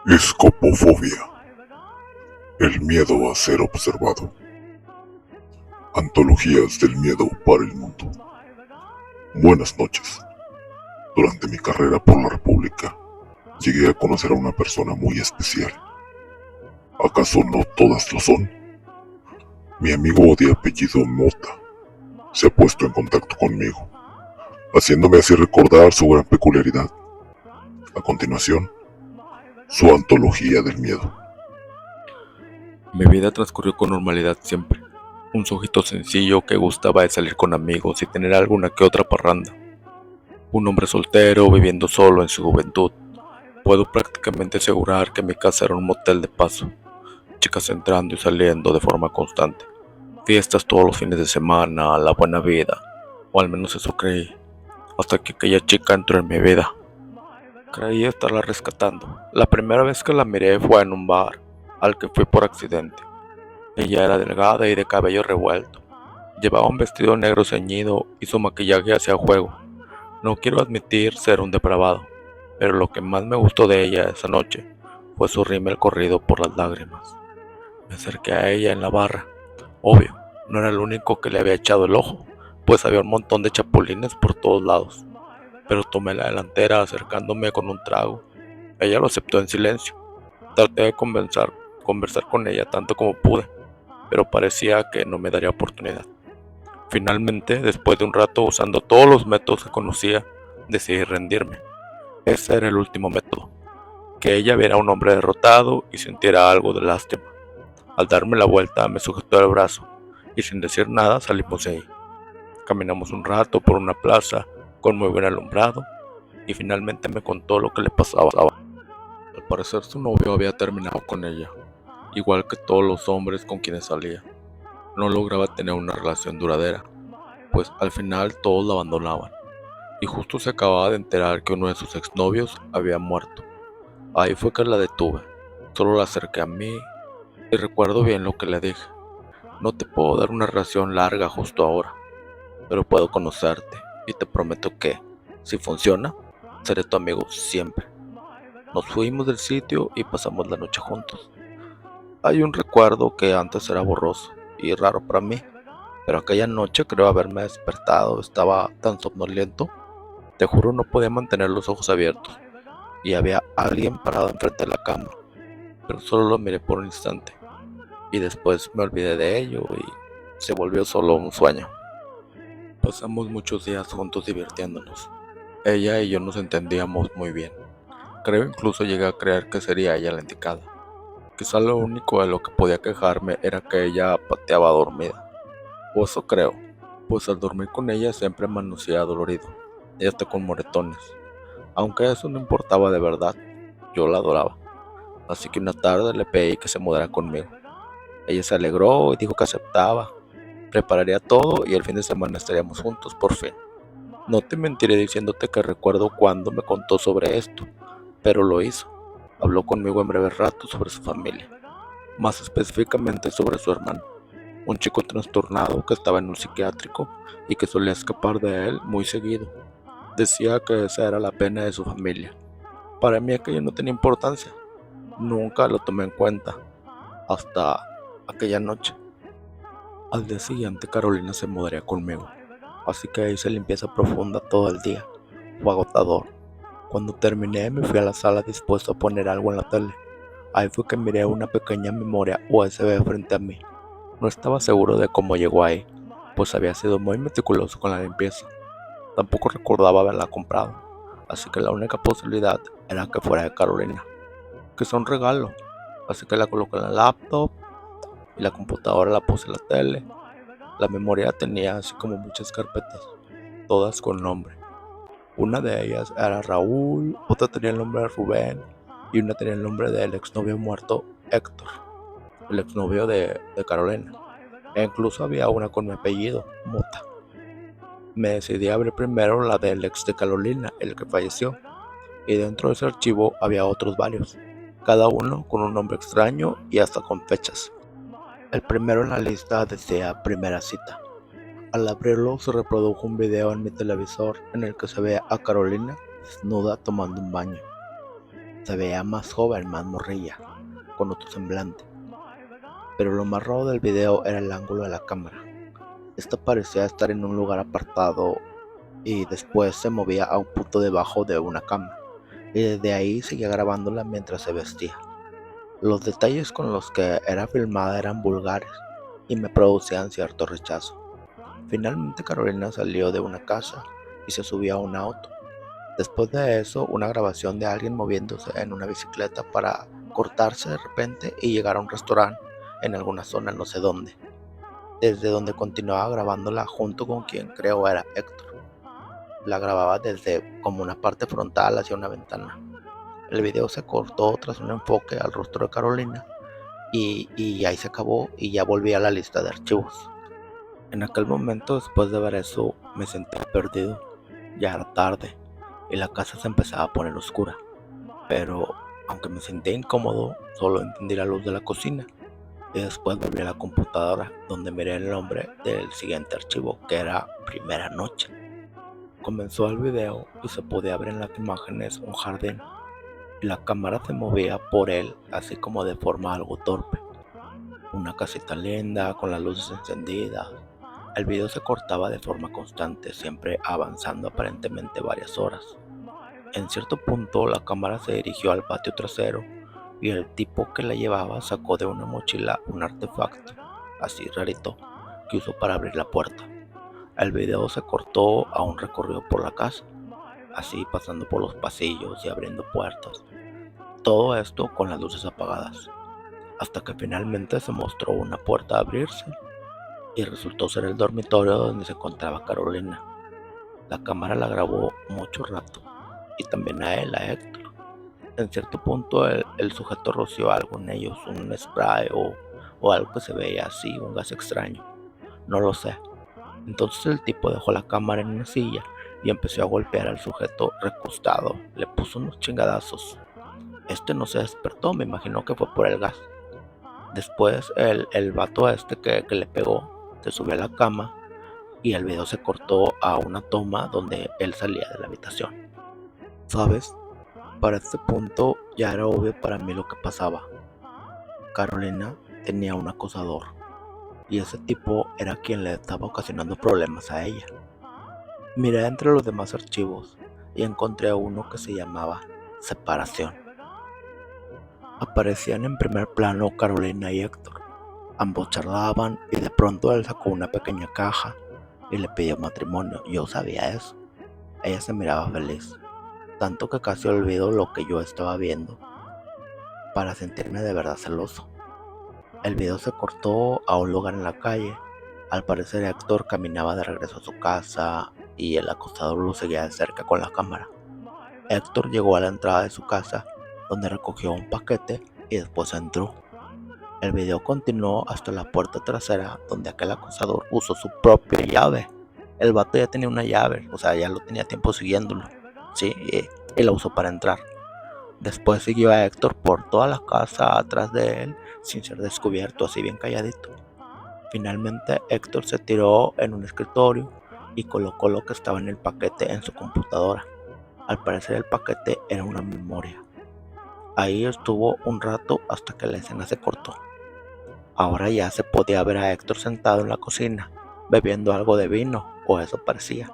Escopofobia. El miedo a ser observado. Antologías del miedo para el mundo. Buenas noches. Durante mi carrera por la República, llegué a conocer a una persona muy especial. ¿Acaso no todas lo son? Mi amigo de apellido Mota se ha puesto en contacto conmigo, haciéndome así recordar su gran peculiaridad. A continuación, su antología del miedo. Mi vida transcurrió con normalidad siempre. Un sujeto sencillo que gustaba de salir con amigos y tener alguna que otra parranda. Un hombre soltero viviendo solo en su juventud. Puedo prácticamente asegurar que mi casa era un motel de paso. Chicas entrando y saliendo de forma constante. Fiestas todos los fines de semana, la buena vida. O al menos eso creí. Hasta que aquella chica entró en mi vida. Creí estarla rescatando. La primera vez que la miré fue en un bar, al que fui por accidente. Ella era delgada y de cabello revuelto. Llevaba un vestido negro ceñido y su maquillaje hacía juego. No quiero admitir ser un depravado, pero lo que más me gustó de ella esa noche fue su rímel corrido por las lágrimas. Me acerqué a ella en la barra. Obvio, no era el único que le había echado el ojo, pues había un montón de chapulines por todos lados. Pero tomé la delantera acercándome con un trago. Ella lo aceptó en silencio. Traté de conversar con ella tanto como pude, pero parecía que no me daría oportunidad. Finalmente, después de un rato usando todos los métodos que conocía, decidí rendirme. Ese era el último método, que ella viera a un hombre derrotado y sintiera algo de lástima. Al darme la vuelta me sujetó el brazo y sin decir nada salimos de ahí. Caminamos un rato por una plaza con muy buen alumbrado y finalmente me contó lo que le pasaba. Al parecer su novio había terminado con ella, igual que todos los hombres con quienes salía. No lograba tener una relación duradera, pues al final todos la abandonaban, y justo se acababa de enterar que uno de sus exnovios había muerto. Ahí fue que la detuve, solo la acerqué a mí y recuerdo bien lo que le dije. No te puedo dar una relación larga justo ahora, pero puedo conocerte y te prometo que, si funciona, seré tu amigo siempre. Nos fuimos del sitio y pasamos la noche juntos. Hay un recuerdo que antes era borroso y raro para mí, pero aquella noche creo haberme despertado, estaba tan somnoliento, te juro no podía mantener los ojos abiertos, y había alguien parado enfrente de la cama, pero solo lo miré por un instante, y después me olvidé de ello y se volvió solo un sueño. Pasamos muchos días juntos divirtiéndonos. Ella y yo nos entendíamos muy bien. Creo incluso llegué a creer que sería ella la indicada. Quizá lo único de lo que podía quejarme era que ella pateaba dormida. O eso creo, pues al dormir con ella siempre amanecía dolorido, y hasta con moretones. Aunque eso no importaba de verdad, yo la adoraba. Así que una tarde le pedí que se mudara conmigo. Ella se alegró y dijo que aceptaba. Prepararía todo y el fin de semana estaríamos juntos por fin. No te mentiré diciéndote que recuerdo cuando me contó sobre esto, pero lo hizo. Habló conmigo en breve rato sobre su familia, más específicamente sobre su hermano, un chico trastornado que estaba en un psiquiátrico y que solía escapar de él muy seguido. Decía que esa era la pena de su familia. Para mí aquello no tenía importancia, nunca lo tomé en cuenta, hasta aquella noche. Al día siguiente Carolina se mudaría conmigo, así que hice limpieza profunda todo el día. Fue agotador. Cuando terminé me fui a la sala dispuesto a poner algo en la tele. Ahí fue que miré una pequeña memoria USB frente a mí. No estaba seguro de cómo llegó ahí, pues había sido muy meticuloso con la limpieza. Tampoco recordaba haberla comprado, así que la única posibilidad era que fuera de Carolina, que es un regalo. Así que la coloqué en la laptop y la computadora la puse en la tele. La memoria tenía así como muchas carpetas, todas con nombre. Una de ellas era Raúl, otra tenía el nombre de Rubén y una tenía el nombre del exnovio muerto Héctor, el exnovio de Carolina. E incluso había una con mi apellido, Mota. Me decidí a abrir primero la del ex de Carolina, el que falleció, y dentro de ese archivo había otros varios, cada uno con un nombre extraño y hasta con fechas. El primero en la lista decía primera cita. Al abrirlo se reprodujo un video en mi televisor en el que se ve a Carolina desnuda tomando un baño. Se veía más joven, más morrilla, con otro semblante. Pero lo más raro del video era el ángulo de la cámara. Esta parecía estar en un lugar apartado y después se movía a un punto debajo de una cama. Y desde ahí seguía grabándola mientras se vestía. Los detalles con los que era filmada eran vulgares y me producían cierto rechazo. Finalmente Carolina salió de una casa y se subió a un auto. Después de eso, una grabación de alguien moviéndose en una bicicleta para cortarse de repente y llegar a un restaurante en alguna zona no sé dónde, desde donde continuaba grabándola junto con quien creo era Héctor. La grababa desde como una parte frontal hacia una ventana. El video se cortó tras un enfoque al rostro de Carolina y ahí se acabó y ya volví a la lista de archivos. En aquel momento, después de ver eso, me sentí perdido. Ya era tarde y la casa se empezaba a poner oscura, pero aunque me sentía incómodo, solo encendí la luz de la cocina y después volví a la computadora donde miré el nombre del siguiente archivo, que era Primera Noche. Comenzó el video y se podía ver en las imágenes un jardín y la cámara se movía por él así como de forma algo torpe. Una casita linda con las luces encendidas. El video se cortaba de forma constante, siempre avanzando aparentemente varias horas. En cierto punto la cámara se dirigió al patio trasero y el tipo que la llevaba sacó de una mochila un artefacto, así rarito, que usó para abrir la puerta. El video se cortó a un recorrido por la casa, así pasando por los pasillos y abriendo puertas. Todo esto con las luces apagadas, hasta que finalmente se mostró una puerta abrirse y resultó ser el dormitorio donde se encontraba Carolina. La cámara la grabó mucho rato y también a él, a Héctor. En cierto punto el sujeto roció algo en ellos, un spray o algo que se veía así, un gas extraño. No lo sé. Entonces el tipo dejó la cámara en una silla y empezó a golpear al sujeto recostado. Le puso unos chingadazos. Este no se despertó, me imagino que fue por el gas. Después el vato que le pegó se subió a la cama y el video se cortó a una toma donde él salía de la habitación. ¿Sabes? Para este punto ya era obvio para mí lo que pasaba. Carolina tenía un acosador y ese tipo era quien le estaba ocasionando problemas a ella. Miré entre los demás archivos y encontré uno que se llamaba Separación. Aparecían en primer plano Carolina y Héctor. Ambos charlaban y de pronto él sacó una pequeña caja y le pidió matrimonio. Yo sabía eso. Ella se miraba feliz, tanto que casi olvidó lo que yo estaba viendo para sentirme de verdad celoso. El video se cortó a un lugar en la calle. Al parecer Héctor caminaba de regreso a su casa y el acosador lo seguía de cerca con la cámara. Héctor llegó a la entrada de su casa donde recogió un paquete y después entró. El video continuó hasta la puerta trasera donde aquel acosador usó su propia llave. El vato ya tenía una llave, o sea, ya lo tenía tiempo siguiéndolo, sí, y la usó para entrar. Después siguió a Héctor por toda la casa atrás de él sin ser descubierto, así bien calladito. Finalmente Héctor se tiró en un escritorio y colocó lo que estaba en el paquete en su computadora. Al parecer el paquete era una memoria. Ahí estuvo un rato hasta que la escena se cortó. Ahora ya se podía ver a Héctor sentado en la cocina, bebiendo algo de vino, o eso parecía.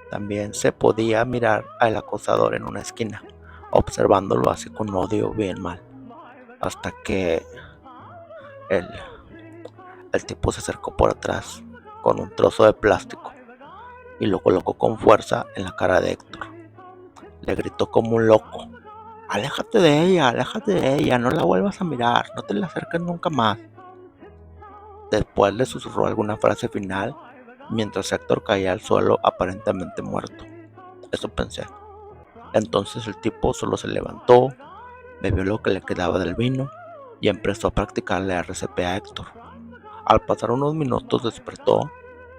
También se podía mirar al acosador en una esquina, observándolo así con odio bien mal, hasta que el, el tipo se acercó por atrás con un trozo de plástico y lo colocó con fuerza en la cara de Héctor. Le gritó como un loco: aléjate de ella, no la vuelvas a mirar, no te la acerques nunca más. Después le susurró alguna frase final mientras Héctor caía al suelo aparentemente muerto. Eso pensé. Entonces el tipo solo se levantó, bebió lo que le quedaba del vino y empezó a practicarle RCP a Héctor. Al pasar unos minutos despertó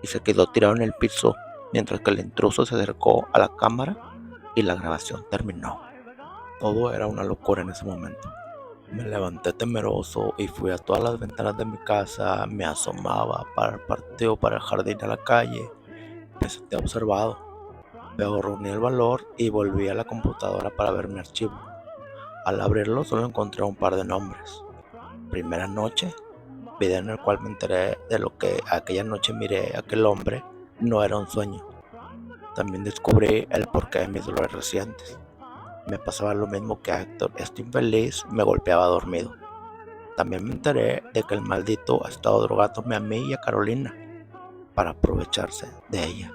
y se quedó tirado en el piso mientras que el intruso se acercó a la cámara y la grabación terminó. Todo era una locura en ese momento. Me levanté temeroso y fui a todas las ventanas de mi casa, me asomaba para el patio, para el jardín, a la calle. Me sentí observado, pero reuní el valor y volví a la computadora para ver mi archivo. Al abrirlo solo encontré un par de nombres. Primera noche, video en el cual me enteré de lo que aquella noche miré a aquel hombre no era un sueño. También descubrí el porqué de mis dolores recientes. Me pasaba lo mismo que a Héctor, este infeliz me golpeaba dormido. También me enteré de que el maldito ha estado drogándome a mí y a Carolina para aprovecharse de ella.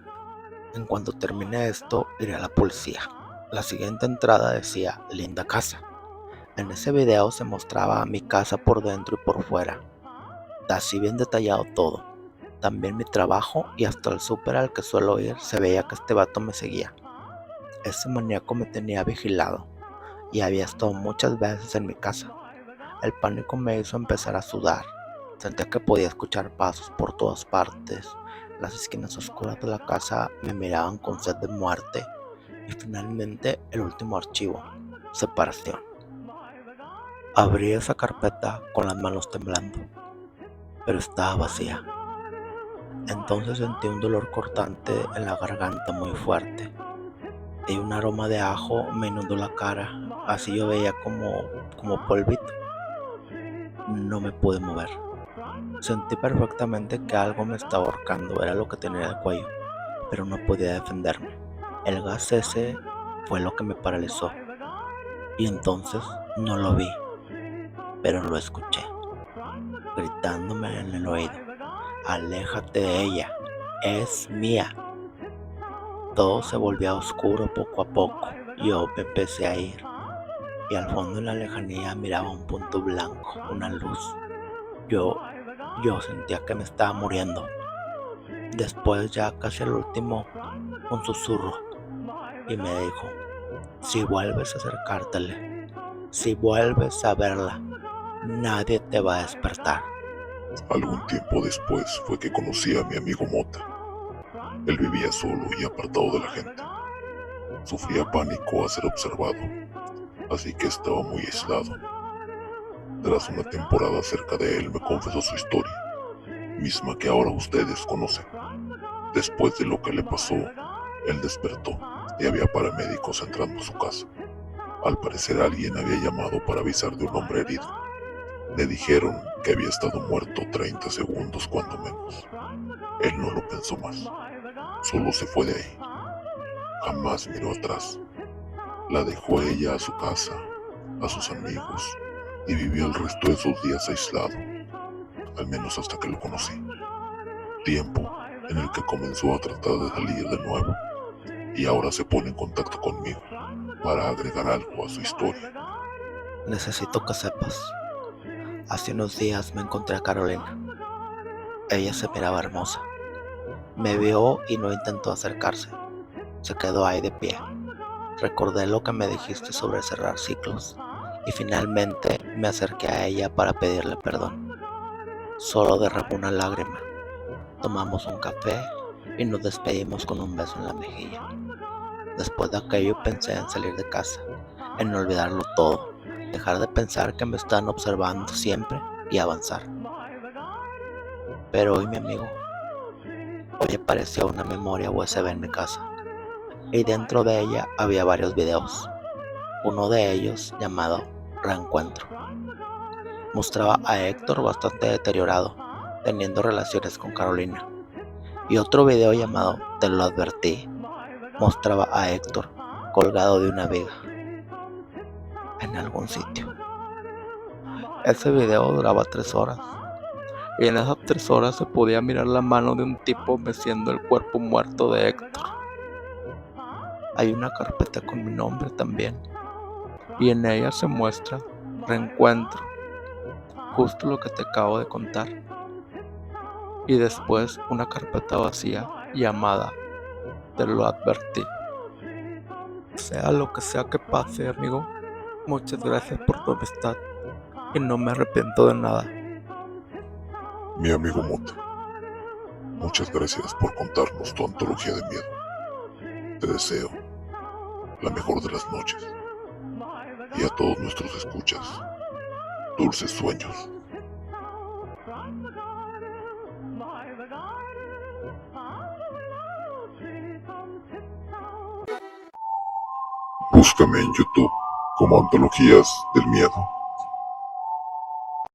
En cuanto termine esto, iré a la policía. La siguiente entrada decía linda casa. En ese video se mostraba mi casa por dentro y por fuera. Así bien detallado todo. También mi trabajo y hasta el súper al que suelo ir se veía que este vato me seguía. Ese maníaco me tenía vigilado y había estado muchas veces en mi casa. El pánico me hizo empezar a sudar. Sentía que podía escuchar pasos por todas partes. Las esquinas oscuras de la casa me miraban con sed de muerte. Y finalmente el último archivo, separación. Abrí esa carpeta con las manos temblando, pero estaba vacía. Entonces sentí un dolor cortante en la garganta muy fuerte y un aroma de ajo me inundó la cara. Así yo veía como polvito. No me pude mover. Sentí perfectamente que algo me estaba ahorcando, era lo que tenía en el cuello, pero no podía defenderme. El gas ese fue lo que me paralizó. Y entonces no lo vi, pero lo escuché, gritándome en el oído: aléjate de ella, es mía. Todo se volvía oscuro poco a poco. Yo me empecé a ir, y al fondo en la lejanía miraba un punto blanco, una luz. Yo sentía que me estaba muriendo. Después, ya casi al último, un susurro, y me dijo: si vuelves a acercártele, si vuelves a verla, nadie te va a despertar. Algún tiempo después fue que conocí a mi amigo Mota. Él vivía solo y apartado de la gente. Sufría pánico a ser observado, así que estaba muy aislado. Tras una temporada cerca de él me confesó su historia, misma que ahora ustedes conocen. Después de lo que le pasó, él despertó y había paramédicos entrando a su casa. Al parecer alguien había llamado para avisar de un hombre herido. Le dijeron que había estado muerto 30 segundos cuando menos. Él no lo pensó más, solo se fue de ahí. Jamás miró atrás. La dejó a ella, a su casa, a sus amigos, y vivió el resto de sus días aislado, al menos hasta que lo conocí. Tiempo en el que comenzó a tratar de salir de nuevo, y ahora se pone en contacto conmigo para agregar algo a su historia. Necesito que sepas, hace unos días me encontré a Carolina. Ella se miraba hermosa. Me vio y no intentó acercarse. Se quedó ahí de pie. Recordé lo que me dijiste sobre cerrar ciclos y finalmente me acerqué a ella para pedirle perdón. Solo derramó una lágrima. Tomamos un café y nos despedimos con un beso en la mejilla. Después de aquello pensé en salir de casa, en olvidarlo todo, dejar de pensar que me están observando siempre y avanzar. Pero hoy, mi amigo, hoy apareció una memoria USB en mi casa y dentro de ella había varios videos. Uno de ellos, llamado Reencuentro, mostraba a Héctor bastante deteriorado, teniendo relaciones con Carolina. Y otro video llamado Te lo advertí, mostraba a Héctor colgado de una viga en algún sitio. Ese video duraba 3 horas y en esas 3 horas se podía mirar la mano de un tipo meciendo el cuerpo muerto de Héctor. Hay una carpeta con mi nombre también y en ella se muestra Reencuentro, justo lo que te acabo de contar, y después una carpeta vacía llamada Te lo advertí. Sea lo que sea que pase, amigo, muchas gracias por tu amistad y no me arrepiento de nada. Mi amigo Mota, muchas gracias por contarnos tu antología de miedo. Te deseo la mejor de las noches, y a todos nuestros escuchas, Dulces sueños. Búscame en YouTube como Antologías del Miedo.